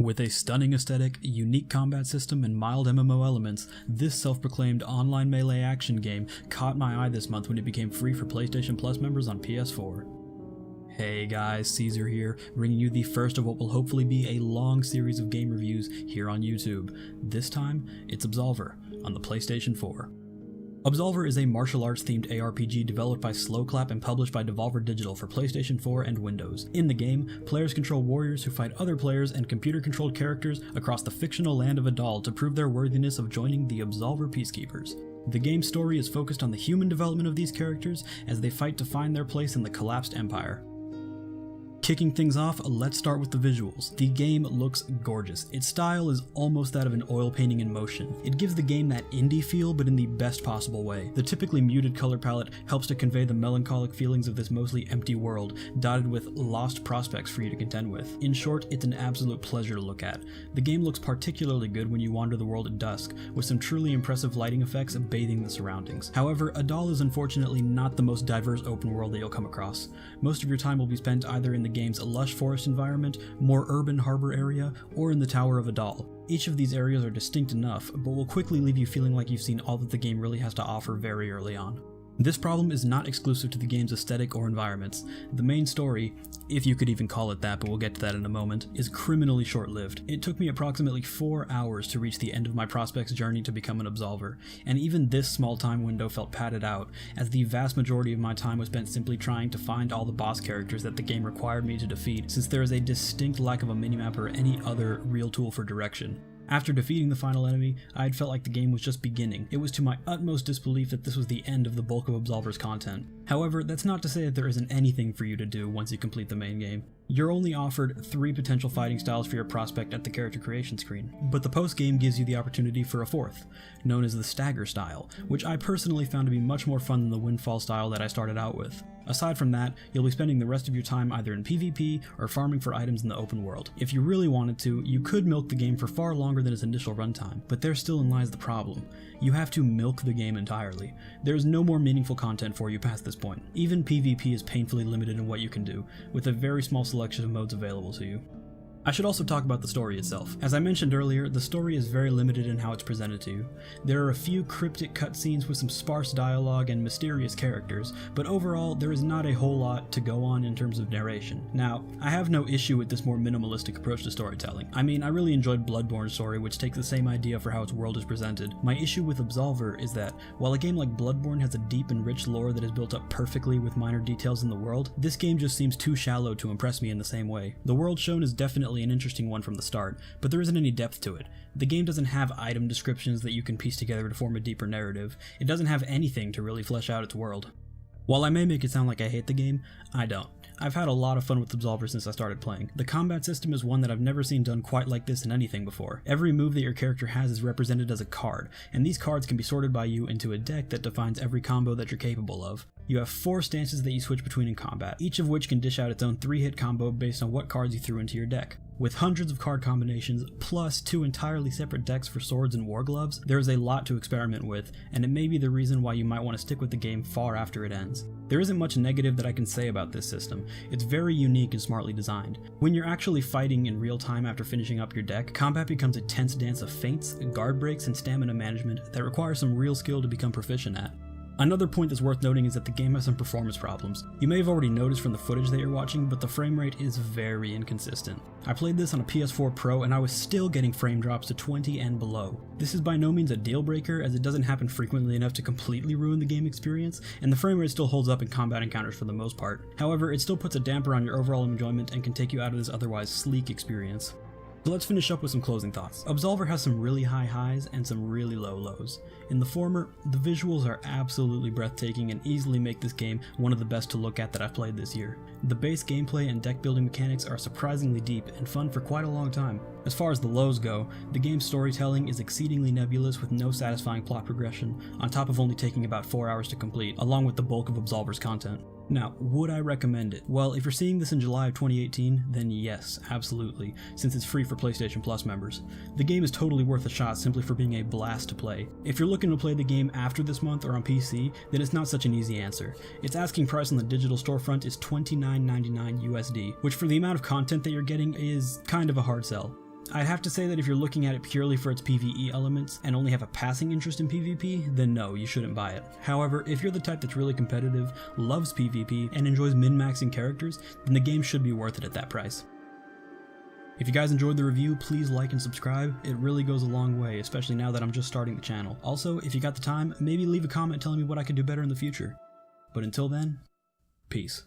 With a stunning aesthetic, unique combat system, and mild MMO elements, this self-proclaimed online melee action game caught my eye this month when it became free for PlayStation Plus members on PS4. Hey guys, Caesar here, bringing you the first of what will hopefully be a long series of game reviews here on YouTube. This time, it's Absolver on the PlayStation 4. Absolver is a martial arts themed ARPG developed by Slowclap and published by Devolver Digital for PlayStation 4 and Windows. In the game, players control warriors who fight other players and computer-controlled characters across the fictional land of Adal to prove their worthiness of joining the Absolver Peacekeepers. The game's story is focused on the human development of these characters as they fight to find their place in the collapsed empire. Kicking things off, let's start with the visuals. The game looks gorgeous. Its style is almost that of an oil painting in motion. It gives the game that indie feel, but in the best possible way. The typically muted color palette helps to convey the melancholic feelings of this mostly empty world, dotted with lost prospects for you to contend with. In short, it's an absolute pleasure to look at. The game looks particularly good when you wander the world at dusk, with some truly impressive lighting effects bathing the surroundings. However, Adal is unfortunately not the most diverse open world that you'll come across. Most of your time will be spent either in the game's lush forest environment, more urban harbor area, or in the Tower of Adal. Each of these areas are distinct enough, but will quickly leave you feeling like you've seen all that the game really has to offer very early on. This problem is not exclusive to the game's aesthetic or environments. The main story, if you could even call it that, but we'll get to that in a moment, is criminally short-lived. It took me approximately 4 hours to reach the end of my prospect's journey to become an Absolver, and even this small time window felt padded out, as the vast majority of my time was spent simply trying to find all the boss characters that the game required me to defeat, since there is a distinct lack of a minimap or any other real tool for direction. After defeating the final enemy, I had felt like the game was just beginning. It was to my utmost disbelief that this was the end of the bulk of Absolver's content. However, that's not to say that there isn't anything for you to do once you complete the main game. You're only offered 3 potential fighting styles for your prospect at the character creation screen, but the post-game gives you the opportunity for a 4th, known as the Stagger style, which I personally found to be much more fun than the Windfall style that I started out with. Aside from that, you'll be spending the rest of your time either in PvP or farming for items in the open world. If you really wanted to, you could milk the game for far longer than its initial runtime, but there still lies the problem. You have to milk the game entirely. There is no more meaningful content for you past this point. Even PvP is painfully limited in what you can do, with a very small selection of modes available to you. I should also talk about the story itself. As I mentioned earlier, the story is very limited in how it's presented to you. There are a few cryptic cutscenes with some sparse dialogue and mysterious characters, but overall there is not a whole lot to go on in terms of narration. Now, I have no issue with this more minimalistic approach to storytelling. I mean, I really enjoyed Bloodborne's story, which takes the same idea for how its world is presented. My issue with Absolver is that, while a game like Bloodborne has a deep and rich lore that is built up perfectly with minor details in the world, this game just seems too shallow to impress me in the same way. The world shown is definitely an interesting one from the start, but there isn't any depth to it. The game doesn't have item descriptions that you can piece together to form a deeper narrative. It doesn't have anything to really flesh out its world. While I may make it sound like I hate the game, I don't. I've had a lot of fun with Absolver since I started playing. The combat system is one that I've never seen done quite like this in anything before. Every move that your character has is represented as a card, and these cards can be sorted by you into a deck that defines every combo that you're capable of. You have 4 stances that you switch between in combat, each of which can dish out its own 3-hit combo based on what cards you threw into your deck. With hundreds of card combinations, plus 2 entirely separate decks for swords and war gloves, there is a lot to experiment with, and it may be the reason why you might want to stick with the game far after it ends. There isn't much negative that I can say about this system. It's very unique and smartly designed. When you're actually fighting in real time after finishing up your deck, combat becomes a tense dance of feints, guard breaks, and stamina management that requires some real skill to become proficient at. Another point that's worth noting is that the game has some performance problems. You may have already noticed from the footage that you're watching, but the frame rate is very inconsistent. I played this on a PS4 Pro and I was still getting frame drops to 20 and below. This is by no means a deal breaker, as it doesn't happen frequently enough to completely ruin the game experience, and the frame rate still holds up in combat encounters for the most part. However, it still puts a damper on your overall enjoyment and can take you out of this otherwise sleek experience. So let's finish up with some closing thoughts. Absolver has some really high highs and some really low lows. In the former, the visuals are absolutely breathtaking and easily make this game one of the best to look at that I've played this year. The base gameplay and deck building mechanics are surprisingly deep and fun for quite a long time. As far as the lows go, the game's storytelling is exceedingly nebulous with no satisfying plot progression, on top of only taking about 4 hours to complete, along with the bulk of Absolver's content. Now, would I recommend it? Well, if you're seeing this in July of 2018, then yes, absolutely, since it's free for PlayStation Plus members. The game is totally worth a shot simply for being a blast to play. If you're looking to play the game after this month or on PC, then it's not such an easy answer. Its asking price on the digital storefront is $29.99 USD, which for the amount of content that you're getting is kind of a hard sell. I'd have to say that if you're looking at it purely for its PvE elements and only have a passing interest in PvP, then no, you shouldn't buy it. However, if you're the type that's really competitive, loves PvP, and enjoys min-maxing characters, then the game should be worth it at that price. If you guys enjoyed the review, please like and subscribe. It really goes a long way, especially now that I'm just starting the channel. Also, if you got the time, maybe leave a comment telling me what I could do better in the future. But until then, peace.